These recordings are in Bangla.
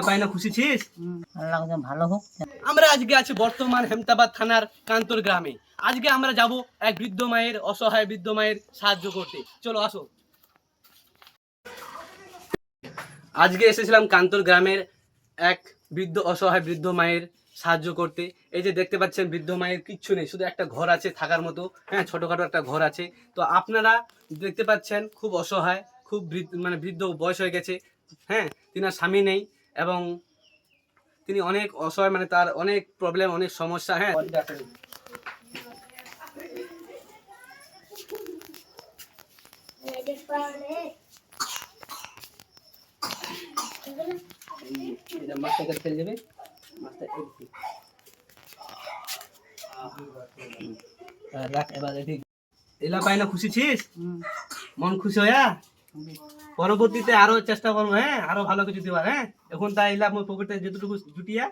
পাইনা খুশি ছিস? আল্লাহ যেন ভালো হোক। আমরা আজকে আছি বর্তমান হেমতাবাদ থানার কান্তর গ্রামে। আজকে আমরা যাব এক বৃদ্ধ মায়ের, অসহায় বৃদ্ধ মায়ের সাহায্য করতে। চলো আসো। আজকে এসেছিলাম কান্তর গ্রামের এক বৃদ্ধ, অসহায় বৃদ্ধ মায়ের সাহায্য করতে। এই যে দেখতে পাচ্ছেন, বৃদ্ধ মায়ের কিচ্ছু নেই, শুধু একটা ঘর আছে থাকার মতো। হ্যাঁ, ছোটখাটো একটা ঘর আছে। তো আপনারা দেখতে পাচ্ছেন খুব অসহায়, খুব বৃদ্ধ বয়স হয়ে গেছে। হ্যাঁ, তিনার স্বামী নেই এবং তিনি অনেক অসহায়, তার অনেক প্রবলেম, অনেক সমস্যা। হ্যাঁ, এলা পাইনা খুশি ছিস? মন খুশি হইয়া পরবর্তীতে আরো চেষ্টা করবো। হ্যাঁ, আরো ভালো কিছু দিবার। হ্যাঁ, এখন তাই এলা মই পকেটে যেটুকু জুটিয়া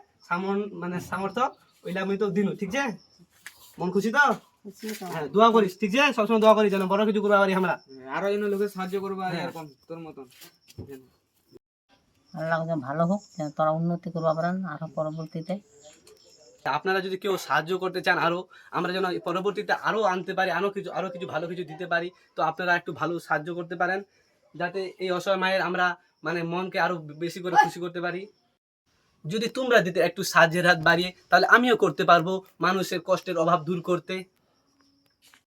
সামর্থ্য ওইলা আমি তো দিনু। ঠিক আছে? মন খুশি তো? হ্যাঁ, দোয়া করিস। ঠিক আছে? সবসময় দোয়া করিস যেন বড় কিছু করবা পারি আমরা, আরো যেন লোকের সাহায্য করবো এরকম তোর মতন। আল্লাহ যেন ভালো হোক, যেন তোরা উন্নতি করবা পারেন আরো পরবর্তীতে। আপনারা যদি কেউ সাহায্য করতে চান, আরো আমরা যেন পরবর্তীতে আরো আনতে পারি, আরো কিছু ভালো কিছু দিতে পারি, তো আপনারা একটু ভালো সাহায্য করতে পারেন, যাতে এই অসহায় মায়ের আমরা মনকে আরো বেশি করে খুশি করতে পারি। যদি তোমরা দিতে একটু সাহায্যের হাত বাড়িয়ে, তাহলে আমিও করতে পারবো মানুষের কষ্টের অভাব দূর করতে।